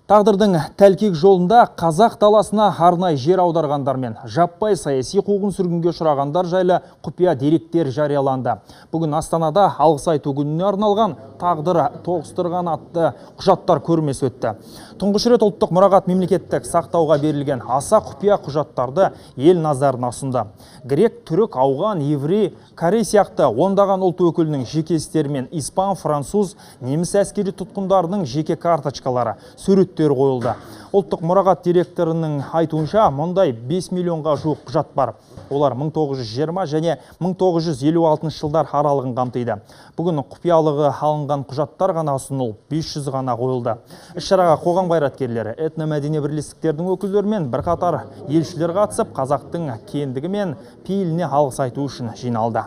Тағдырдың тәлкек жолында қазақ даласына арнай жер аударғандар мен жаппай саяси қуғын сүргінге ұшырағандар жайлы құпия деректер жарияланды. Бүгін Астанада алғыс айту күніне арналған тағдыр тоғыстырған атты құжаттар көрмесі өтті. Тұңғыш рет ұлттық мұрағат мемлекеттік сақтауға берілген аса құпия құжаттарды ел назарына ұсынды. Грек, түрік, ауған, еврей, корей сияқты ондаған ұлт өкілінің жеке істері мен испан, француз, неміс әскери тұтқындарының жеке карточкалары, суреттер қойылды. Ұлттық мұрағат директорының айтуынша, мұндай 5 миллионға жуық құжат бар. Олар 1920 және 1956 жылдар аралығын қамтиды. Бүгін құпиялығы алынған құжаттар ғана ұсынылып, 500 ғана қойылды. Іс-шараға қоғам қайраткерлері, этномәдени бірлестіктердің өкілдері мен бірқатар елшілер қатысып, қазақтың кендігі мен пейіліне алғыс айту үшін жиналды.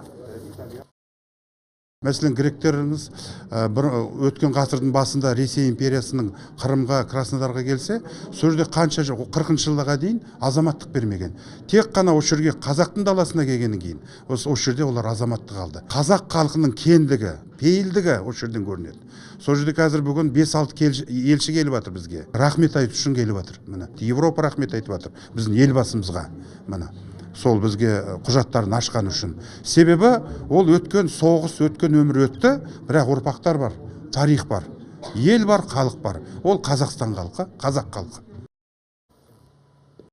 Мәселен, гректеріміз өткен ғасырдың басында Ресей империясының Қырымға, Краснодарға келсе, сол жерде қанша 40 жылға дейін азаматтық бермеген. Тек қана осы жерге қазақтың даласына келгеннен кейін, осы жерде олар азаматтық алды. Қазақ халқының кендігі, пейілдігі осы жерден көрінеді. Сол жерде қазір бүгін 5-6 елші келіп жатыр бізге. Рахмет айту үшін келіп жатыр. Міне, Европа рахмет айтып жатыр біздің елбасымызға. Міне. Сол бізге құжаттарын ашқан үшін. Себебі ол өткен соғыс, өткен өмір өтті, бірақ ұрпақтар бар, тарих бар, ел бар, халық бар. Ол Қазақстан халқы, қазақ халқы.